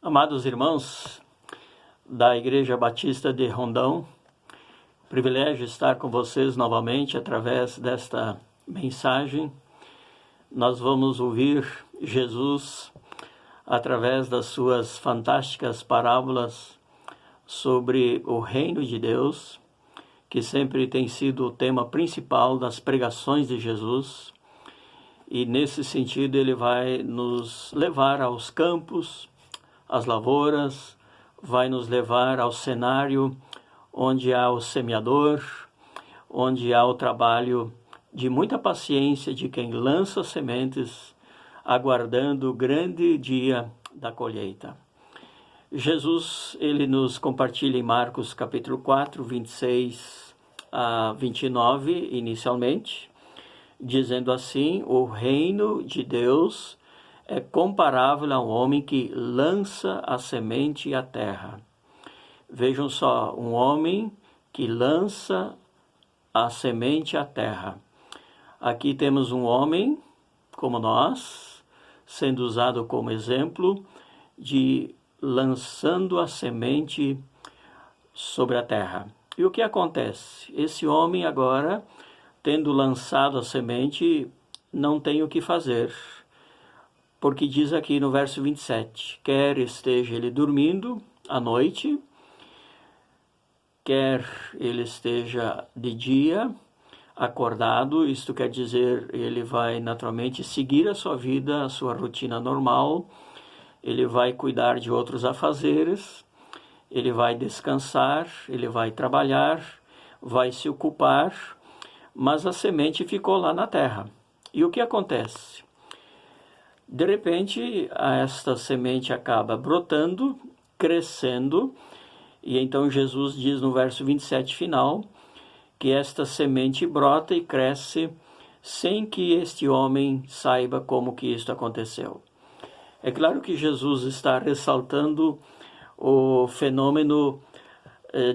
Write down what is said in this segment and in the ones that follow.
Amados irmãos da Igreja Batista de Rondão, privilégio estar com vocês novamente através desta mensagem. Nós vamos ouvir Jesus através das suas fantásticas parábolas sobre o reino de Deus, que sempre tem sido o tema principal das pregações de Jesus. E nesse sentido ele vai nos levar aos campos, às lavouras, vai nos levar ao cenário onde há o semeador, onde há o trabalho de muita paciência de quem lança sementes, aguardando o grande dia da colheita. Jesus, ele nos compartilha em Marcos capítulo 4, 26 a 29, inicialmente, dizendo assim: o reino de Deus é comparável a um homem que lança a semente à terra. Vejam só, um homem que lança a semente à terra. Aqui temos um homem, como nós, sendo usado como exemplo de lançando a semente sobre a terra. E o que acontece? Esse homem agora, tendo lançado a semente, não tem o que fazer. Porque diz aqui no verso 27, quer esteja ele dormindo à noite, quer ele esteja de dia, acordado, isto quer dizer, ele vai naturalmente seguir a sua vida, a sua rotina normal, ele vai cuidar de outros afazeres, ele vai descansar, ele vai trabalhar, vai se ocupar, mas a semente ficou lá na terra. E o que acontece? De repente, esta semente acaba brotando, crescendo, e então Jesus diz no verso 27 final, que esta semente brota e cresce sem que este homem saiba como que isto aconteceu. É claro que Jesus está ressaltando o fenômeno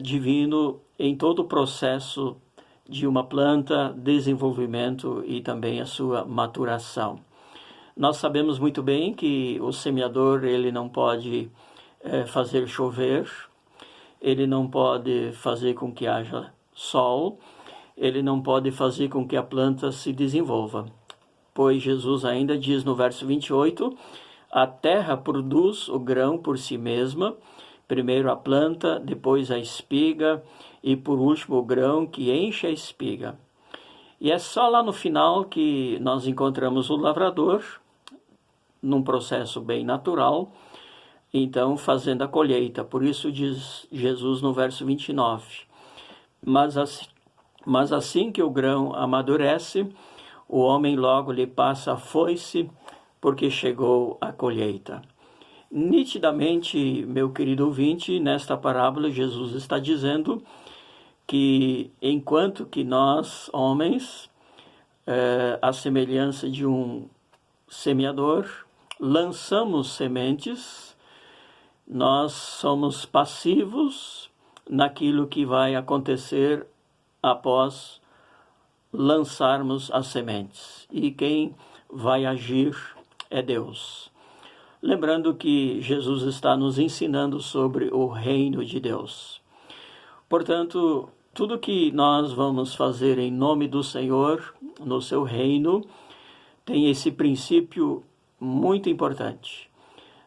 divino em todo o processo de uma planta, desenvolvimento e também a sua maturação. Nós sabemos muito bem que o semeador ele não pode fazer chover, ele não pode fazer com que haja sol, ele não pode fazer com que a planta se desenvolva. Pois Jesus ainda diz no verso 28, a terra produz o grão por si mesma, primeiro a planta, depois a espiga e por último o grão que enche a espiga. E é só lá no final que nós encontramos o lavrador, num processo bem natural, então fazendo a colheita. Por isso diz Jesus no verso 29, mas assim que o grão amadurece, o homem logo lhe passa a foice, porque chegou a colheita. Nitidamente, meu querido ouvinte, nesta parábola Jesus está dizendo que enquanto que nós, homens, à semelhança de um semeador, lançamos sementes, nós somos passivos naquilo que vai acontecer após lançarmos as sementes. E quem vai agir é Deus. Lembrando que Jesus está nos ensinando sobre o reino de Deus. Portanto, tudo que nós vamos fazer em nome do Senhor, no seu reino, tem esse princípio muito importante.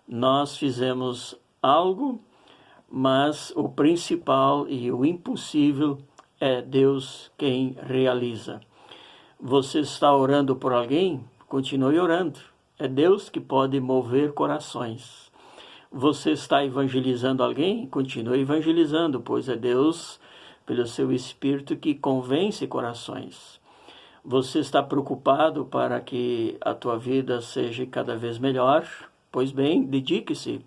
Nós fizemos algo, mas o principal e o impossível é Deus quem realiza. Você está orando por alguém? Continue orando. É Deus que pode mover corações. Você está evangelizando alguém? Continue evangelizando, pois é Deus, pelo seu Espírito, que convence corações. Você está preocupado para que a tua vida seja cada vez melhor? Pois bem, dedique-se.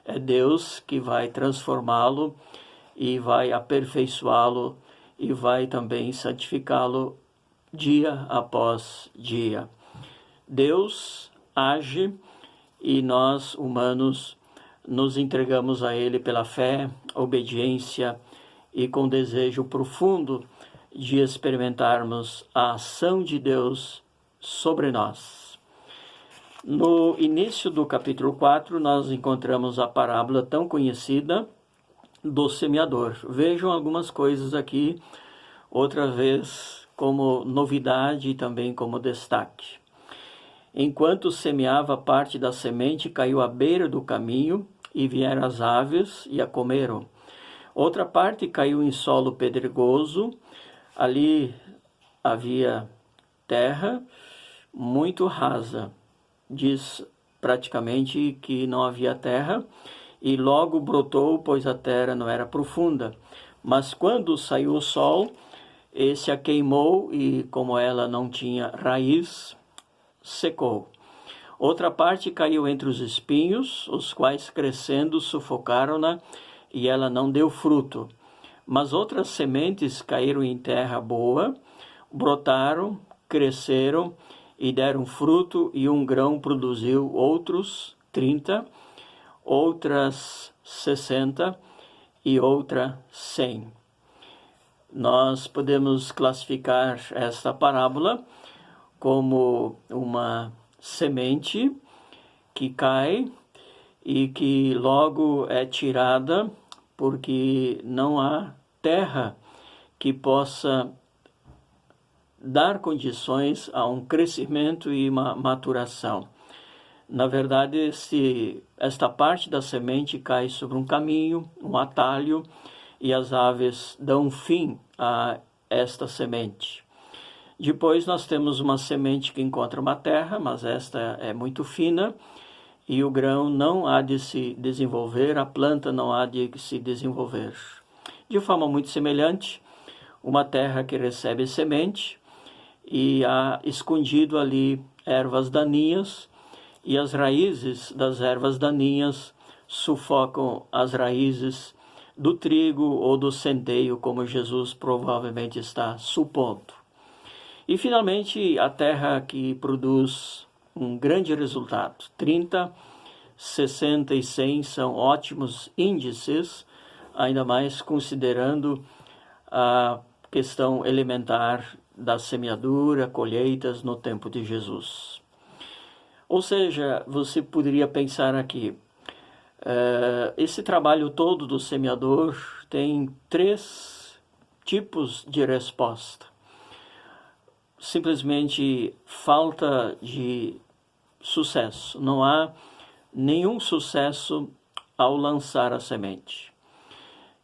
É Deus que vai transformá-lo e vai aperfeiçoá-lo e vai também santificá-lo dia após dia. Deus age e nós, humanos, nos entregamos a Ele pela fé, obediência e com desejo profundo de experimentarmos a ação de Deus sobre nós. No início do capítulo 4, nós encontramos a parábola tão conhecida do semeador. Vejam algumas coisas aqui, outra vez como novidade e também como destaque. Enquanto semeava, parte da semente caiu à beira do caminho, e vieram as aves e a comeram. Outra parte caiu em solo pedregoso, ali havia terra muito rasa. Diz praticamente que não havia terra, e logo brotou, pois a terra não era profunda. Mas quando saiu o sol, esse a queimou, e como ela não tinha raiz, secou. Outra parte caiu entre os espinhos, os quais crescendo sufocaram-na, e ela não deu fruto. Mas outras sementes caíram em terra boa, brotaram, cresceram e deram fruto, e um grão produziu outros 30, outras 60 e outra 100. Nós podemos classificar esta parábola como uma semente que cai e que logo é tirada, porque não há terra que possa dar condições a um crescimento e uma maturação. Na verdade, se esta parte da semente cai sobre um caminho, um atalho, e as aves dão fim a esta semente. Depois nós temos uma semente que encontra uma terra, mas esta é muito fina, e o grão não há de se desenvolver, a planta não há de se desenvolver. De forma muito semelhante, uma terra que recebe semente, e há escondido ali ervas daninhas, e as raízes das ervas daninhas sufocam as raízes do trigo ou do centeio, como Jesus provavelmente está supondo. E finalmente a terra que produz um grande resultado. 30, 60 e 100 são ótimos índices, ainda mais considerando a questão elementar da semeadura, colheitas no tempo de Jesus. Ou seja, você poderia pensar aqui, esse trabalho todo do semeador tem 3 tipos de resposta. Simplesmente falta de sucesso. Não há nenhum sucesso ao lançar a semente.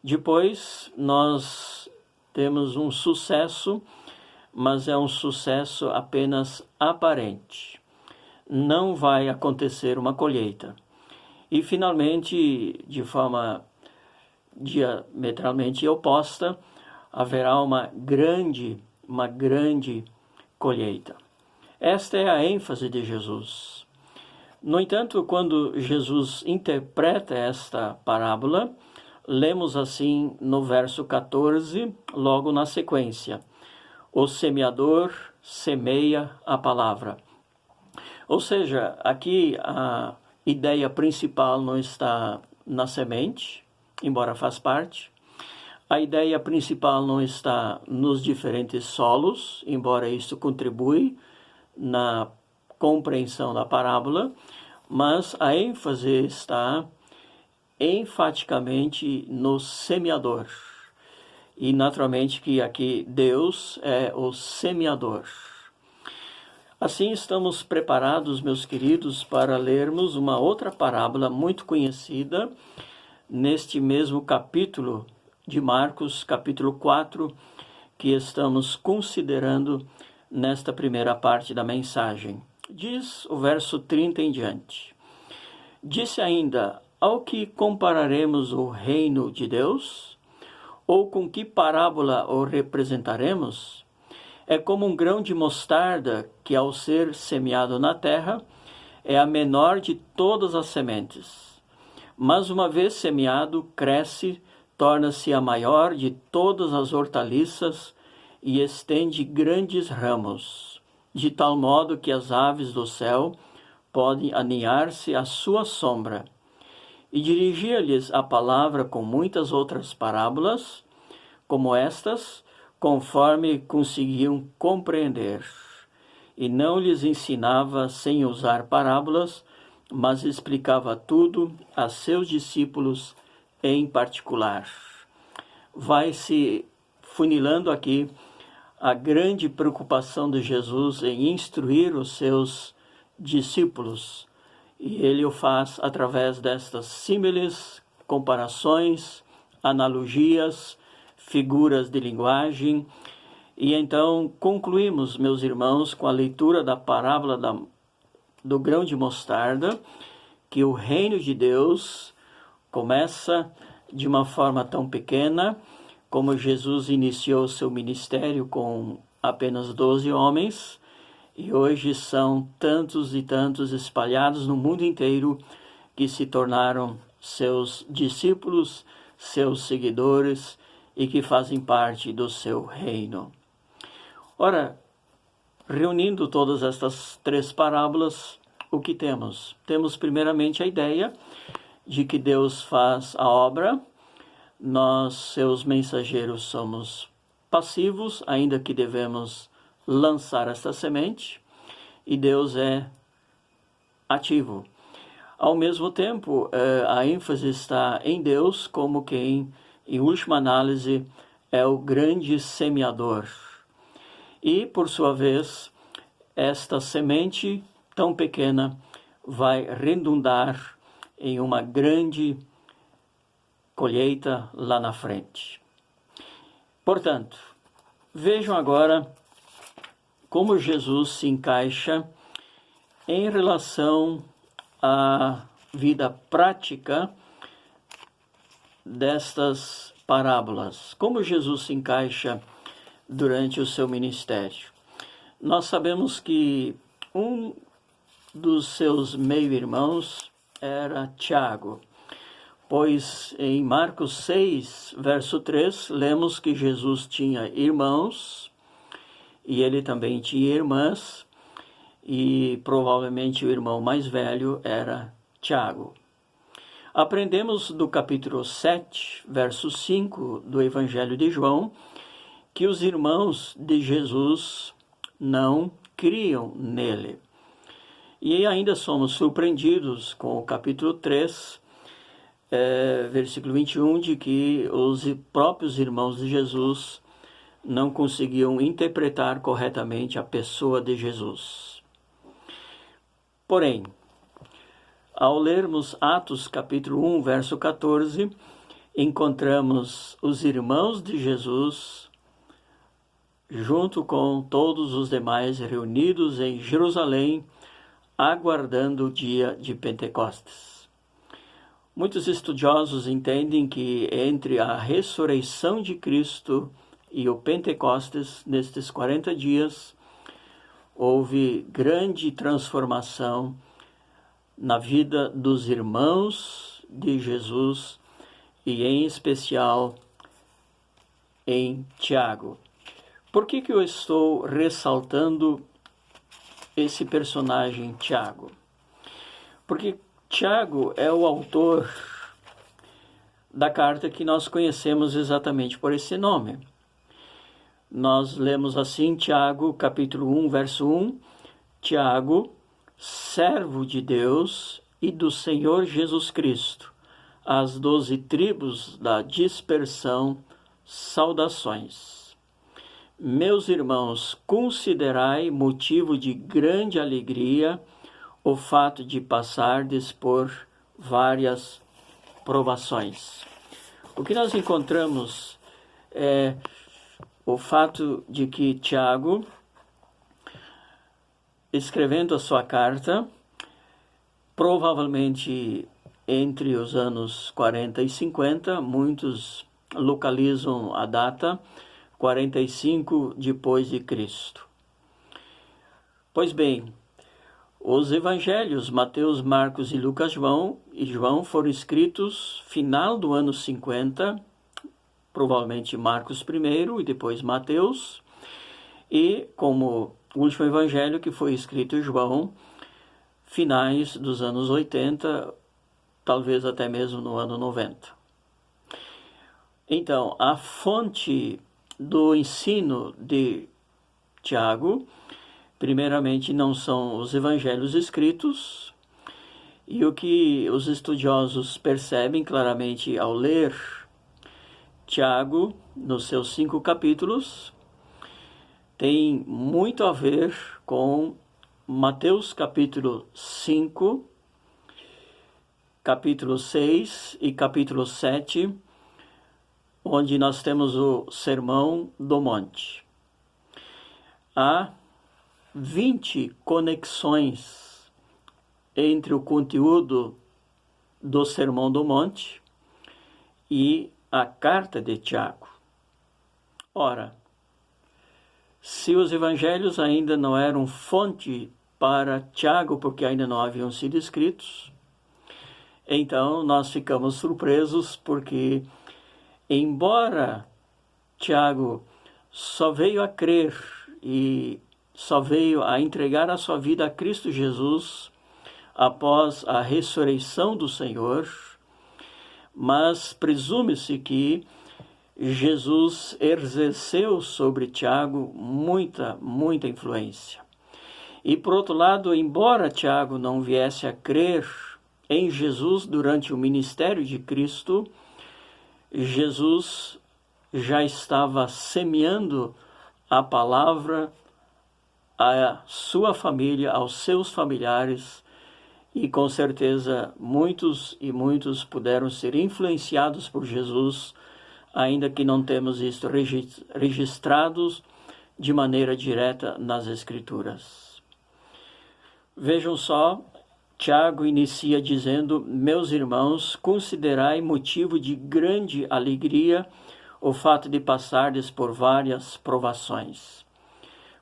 Depois, nós temos um sucesso, mas é um sucesso apenas aparente. Não vai acontecer uma colheita. E, finalmente, de forma diametralmente oposta, haverá uma grande colheita. Esta é a ênfase de Jesus. No entanto, quando Jesus interpreta esta parábola, lemos assim no verso 14, logo na sequência: o semeador semeia a palavra. Ou seja, aqui a ideia principal não está na semente, embora faz parte. A ideia principal não está nos diferentes solos, embora isso contribui na compreensão da parábola, mas a ênfase está enfaticamente no semeador. E naturalmente que aqui Deus é o semeador. Assim estamos preparados, meus queridos, para lermos uma outra parábola muito conhecida neste mesmo capítulo de Marcos, capítulo 4, que estamos considerando nesta primeira parte da mensagem. Diz o verso 30 em diante: disse ainda: ao que compararemos o reino de Deus? Ou com que parábola o representaremos? É como um grão de mostarda que, ao ser semeado na terra, é a menor de todas as sementes. Mas uma vez semeado, cresce, torna-se a maior de todas as hortaliças e estende grandes ramos, de tal modo que as aves do céu podem aninhar-se à sua sombra. E dirigia-lhes a palavra com muitas outras parábolas, como estas, conforme conseguiam compreender. e não lhes ensinava sem usar parábolas, mas explicava tudo a seus discípulos em particular. Vai se funilando aqui a grande preocupação de Jesus em instruir os seus discípulos, e ele o faz através destas símiles, comparações, analogias, figuras de linguagem. E então concluímos, meus irmãos, com a leitura da parábola do grão de mostarda, que o reino de Deus começa de uma forma tão pequena, como Jesus iniciou seu ministério com apenas 12 homens, e hoje são tantos e tantos espalhados no mundo inteiro que se tornaram seus discípulos, seus seguidores e que fazem parte do seu reino. Ora, reunindo todas estas 3 parábolas, o que temos? Temos primeiramente a ideia de que Deus faz a obra, nós, seus mensageiros, somos passivos, ainda que devemos lançar esta semente, e Deus é ativo. Ao mesmo tempo, a ênfase está em Deus como quem, em última análise, é o grande semeador. E, por sua vez, esta semente tão pequena vai redundar em uma grande colheita lá na frente. Portanto, vejam agora como Jesus se encaixa em relação à vida prática destas parábolas. Como Jesus se encaixa durante o seu ministério? Nós sabemos que um dos seus meio-irmãos era Tiago, pois em Marcos 6, verso 3, lemos que Jesus tinha irmãos e ele também tinha irmãs, e provavelmente o irmão mais velho era Tiago. Aprendemos do capítulo 7, verso 5 do Evangelho de João, que os irmãos de Jesus não criam nele. E ainda somos surpreendidos com o capítulo 3, versículo 21, de que os próprios irmãos de Jesus não conseguiam interpretar corretamente a pessoa de Jesus. Porém, ao lermos Atos capítulo 1, verso 14, encontramos os irmãos de Jesus junto com todos os demais reunidos em Jerusalém, aguardando o dia de Pentecostes. Muitos estudiosos entendem que entre a ressurreição de Cristo e o Pentecostes, nestes 40 dias, houve grande transformação na vida dos irmãos de Jesus e, em especial, em Tiago. Por que eu estou ressaltando esse personagem Tiago? Porque Tiago é o autor da carta que nós conhecemos exatamente por esse nome. Nós lemos assim, Tiago, capítulo 1, verso 1, Tiago, servo de Deus e do Senhor Jesus Cristo, às 12 tribos da dispersão, saudações. Meus irmãos, considerai motivo de grande alegria o fato de passardes por várias provações. O que nós encontramos é o fato de que Tiago, escrevendo a sua carta, provavelmente entre os anos 40 e 50, muitos localizam a data 45 depois de Cristo. Pois bem, os evangelhos Mateus, Marcos e Lucas e João foram escritos final do ano 50, provavelmente Marcos primeiro e depois Mateus, e como o último evangelho que foi escrito João, finais dos anos 80, talvez até mesmo no ano 90. Então, a fonte do ensino de Tiago Primeiramente, não são os evangelhos escritos, e o que os estudiosos percebem claramente ao ler Tiago, nos seus 5 capítulos, tem muito a ver com Mateus capítulo 5, capítulo 6 e capítulo 7, onde nós temos o Sermão do Monte. Há 20 conexões entre o conteúdo do Sermão do Monte e a carta de Tiago. Ora, se os evangelhos ainda não eram fonte para Tiago, porque ainda não haviam sido escritos, então nós ficamos surpresos, porque embora Tiago só veio a crer e só veio a entregar a sua vida a Cristo Jesus após a ressurreição do Senhor, mas presume-se que Jesus exerceu sobre Tiago muita influência. E por outro lado, embora Tiago não viesse a crer em Jesus durante o ministério de Cristo, Jesus já estava semeando a palavra à sua família, aos seus familiares, e com certeza muitos puderam ser influenciados por Jesus, ainda que não temos isto registrados de maneira direta nas Escrituras. Vejam só, Tiago inicia dizendo: meus irmãos, considerai motivo de grande alegria o fato de passardes por várias provações.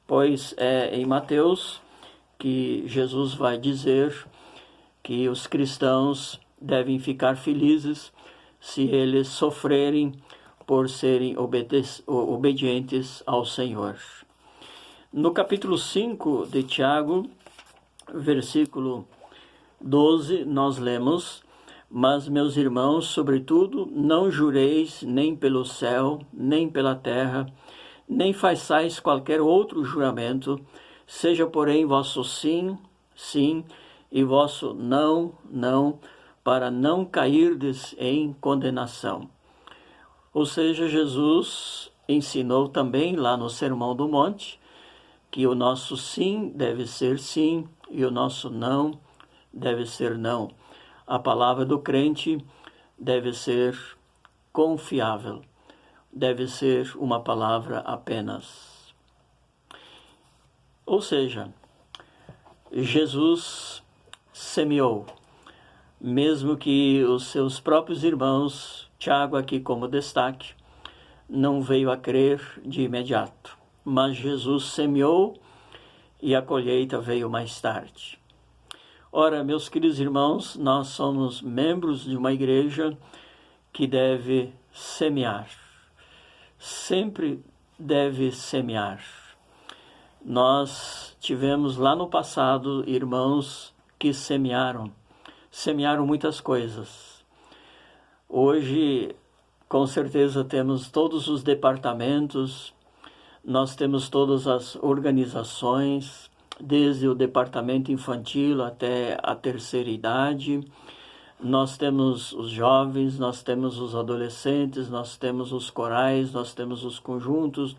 Pois é em Mateus que Jesus vai dizer que os cristãos devem ficar felizes se eles sofrerem por serem obedientes ao Senhor. No capítulo 5 de Tiago, versículo 12, nós lemos: mas, meus irmãos, sobretudo, não jureis nem pelo céu, nem pela terra, nem façais qualquer outro juramento, seja, porém, vosso sim, sim, e vosso não, não, para não cairdes em condenação. Ou seja, Jesus ensinou também lá no Sermão do Monte que o nosso sim deve ser sim e o nosso não deve ser não. A palavra do crente deve ser confiável, deve ser uma palavra apenas. Ou seja, Jesus semeou, mesmo que os seus próprios irmãos, Tiago aqui como destaque, não veio a crer de imediato, mas Jesus semeou e a colheita veio mais tarde. Ora, meus queridos irmãos, nós somos membros de uma igreja que deve semear, sempre deve semear. Nós tivemos lá no passado irmãos que semearam muitas coisas. Hoje, com certeza, temos todos os departamentos, nós temos todas as organizações, desde o departamento infantil até a terceira idade. Nós temos os jovens, nós temos os adolescentes, nós temos os corais, nós temos os conjuntos,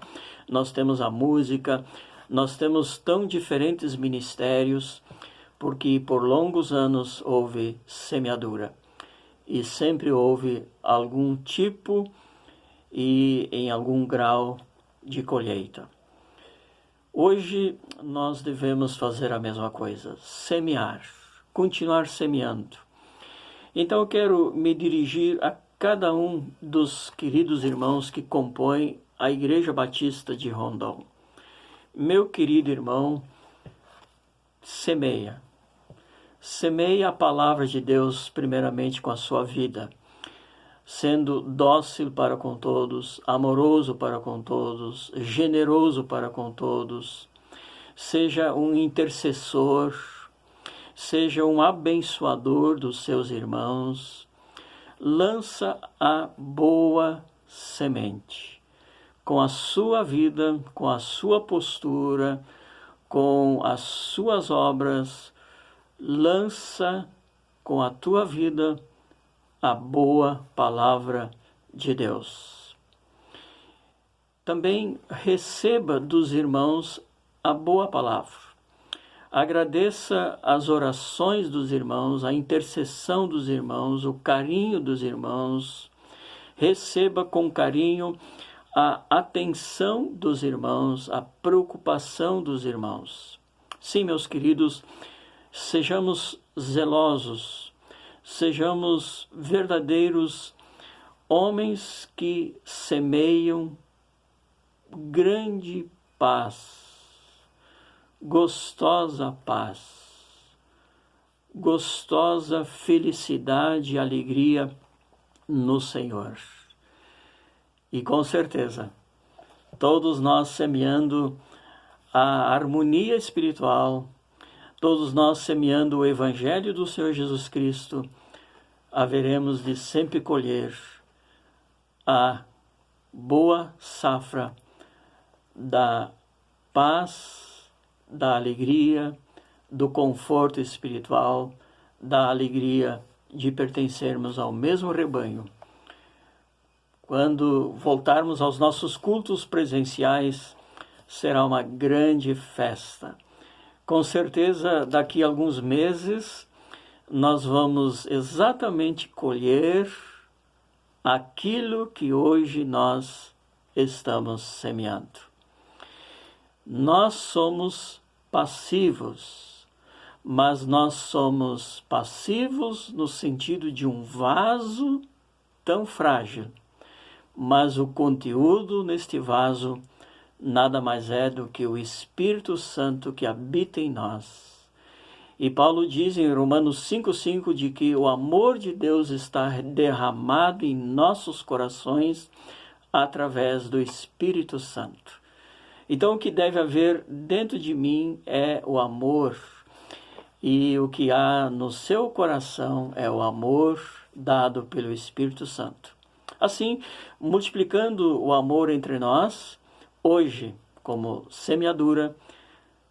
nós temos a música, nós temos tão diferentes ministérios, porque por longos anos houve semeadura e sempre houve algum tipo e em algum grau de colheita. Hoje nós devemos fazer a mesma coisa, semear, continuar semeando. Então eu quero me dirigir a cada um dos queridos irmãos que compõem a Igreja Batista de Rondon. Meu querido irmão, semeia a palavra de Deus primeiramente com a sua vida, sendo dócil para com todos, amoroso para com todos, generoso para com todos. Seja um intercessor, seja um abençoador dos seus irmãos. Lança a boa semente com a sua vida, com a sua postura, com as suas obras, lança com a tua vida a boa palavra de Deus. Também receba dos irmãos a boa palavra. Agradeça as orações dos irmãos, a intercessão dos irmãos, o carinho dos irmãos. Receba com carinho a atenção dos irmãos, a preocupação dos irmãos. Sim, meus queridos, sejamos zelosos, sejamos verdadeiros homens que semeiam grande paz, gostosa paz, gostosa felicidade e alegria no Senhor. E com certeza, todos nós semeando a harmonia espiritual, todos nós semeando o Evangelho do Senhor Jesus Cristo, haveremos de sempre colher a boa safra da paz, da alegria, do conforto espiritual, da alegria de pertencermos ao mesmo rebanho. Quando voltarmos aos nossos cultos presenciais, será uma grande festa. Com certeza, daqui a alguns meses, nós vamos exatamente colher aquilo que hoje nós estamos semeando. Nós somos passivos, mas nós somos passivos no sentido de um vaso tão frágil, mas o conteúdo neste vaso nada mais é do que o Espírito Santo que habita em nós. E Paulo diz em Romanos 5,5 de que o amor de Deus está derramado em nossos corações através do Espírito Santo. Então o que deve haver dentro de mim é o amor, e o que há no seu coração é o amor dado pelo Espírito Santo. Assim, multiplicando o amor entre nós, hoje, como semeadura,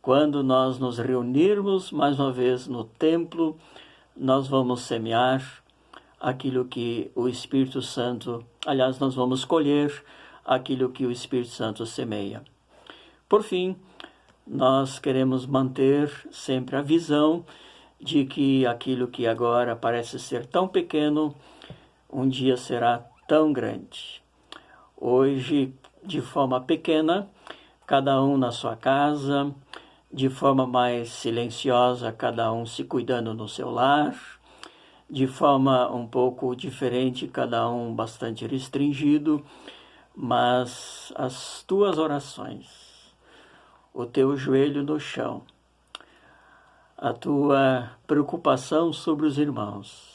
quando nós nos reunirmos mais uma vez no templo, nós vamos semear aquilo que o Espírito Santo, aliás, nós vamos colher aquilo que o Espírito Santo semeia. Por fim, nós queremos manter sempre a visão de que aquilo que agora parece ser tão pequeno, um dia será tão grande. Hoje, de forma pequena, cada um na sua casa, de forma mais silenciosa, cada um se cuidando no seu lar, de forma um pouco diferente, cada um bastante restringido, mas as tuas orações, o teu joelho no chão, a tua preocupação sobre os irmãos,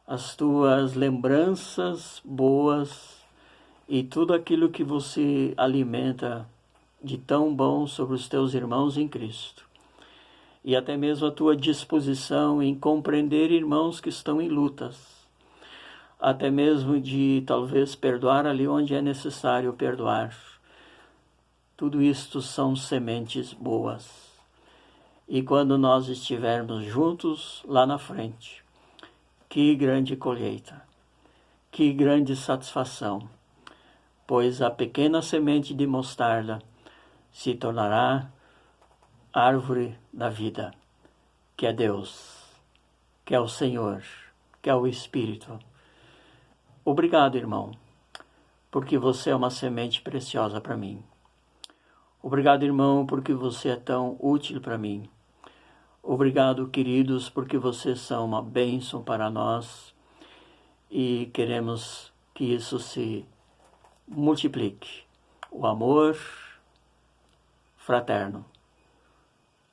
as tuas lembranças boas e tudo aquilo que você alimenta de tão bom sobre os teus irmãos em Cristo. E até mesmo a tua disposição em compreender irmãos que estão em lutas, até mesmo de talvez perdoar ali onde é necessário perdoar. Tudo isto são sementes boas. E quando nós estivermos juntos lá na frente, que grande colheita, que grande satisfação, pois a pequena semente de mostarda se tornará árvore da vida, que é Deus, que é o Senhor, que é o Espírito. Obrigado, irmão, porque você é uma semente preciosa para mim. Obrigado, irmão, porque você é tão útil para mim. Obrigado, queridos, porque vocês são uma bênção para nós e queremos que isso se multiplique. O amor fraterno,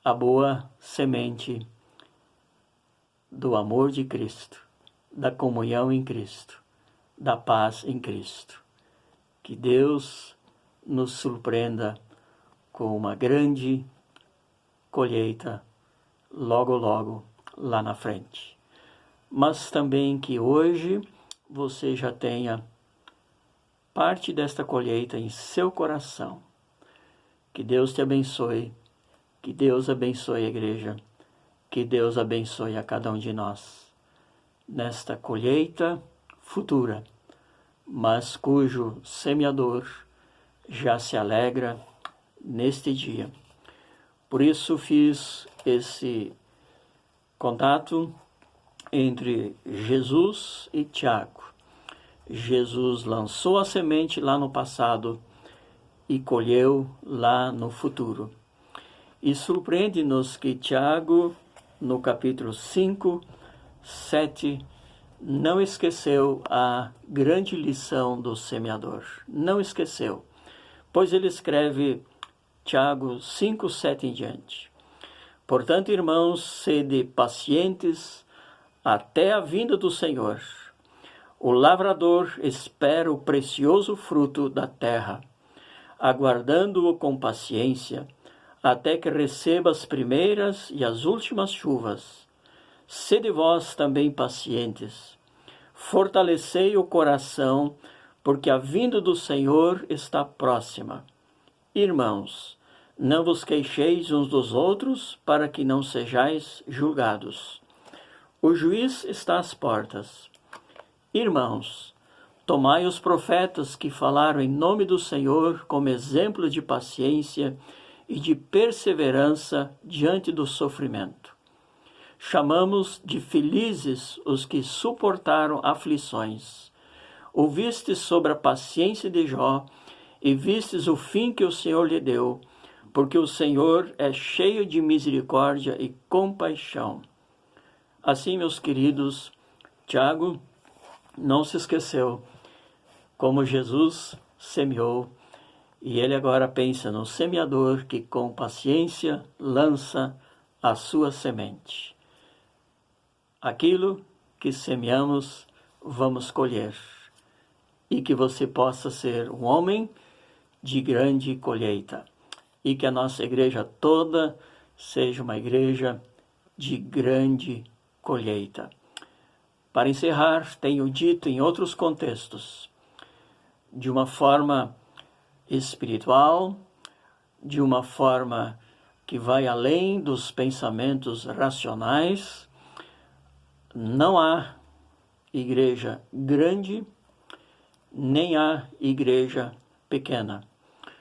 a boa semente do amor de Cristo, da comunhão em Cristo, da paz em Cristo. Que Deus nos surpreenda com uma grande colheita logo, logo lá na frente. Mas também que hoje você já tenha parte desta colheita em seu coração. Que Deus te abençoe Que Deus abençoe a igreja, que Deus abençoe a cada um de nós nesta colheita futura, mas cujo semeador já se alegra neste dia. Por isso fiz esse contato entre Jesus e Tiago. Jesus lançou a semente lá no passado e colheu lá no futuro. E surpreende-nos que Tiago, no capítulo 5, 7, não esqueceu a grande lição do semeador. Não esqueceu, pois ele escreve Tiago 5, 7 em diante. Portanto, irmãos, sede pacientes até a vinda do Senhor. O lavrador espera o precioso fruto da terra, aguardando-o com paciência, até que receba as primeiras e as últimas chuvas. Sede vós também pacientes. Fortalecei o coração, porque a vinda do Senhor está próxima. Irmãos, não vos queixeis uns dos outros, para que não sejais julgados. O juiz está às portas. Irmãos, tomai os profetas que falaram em nome do Senhor como exemplo de paciência e de perseverança diante do sofrimento. Chamamos de felizes os que suportaram aflições. Ouvistes sobre a paciência de Jó e vistes o fim que o Senhor lhe deu, porque o Senhor é cheio de misericórdia e compaixão. Assim, meus queridos, Tiago não se esqueceu como Jesus semeou, e ele agora pensa no semeador que com paciência lança a sua semente. Aquilo que semeamos, vamos colher. E que você possa ser um homem de grande colheita. E que a nossa igreja toda seja uma igreja de grande colheita. Para encerrar, tenho dito em outros contextos, de uma forma espiritual, de uma forma que vai além dos pensamentos racionais, não há igreja grande, nem há igreja pequena.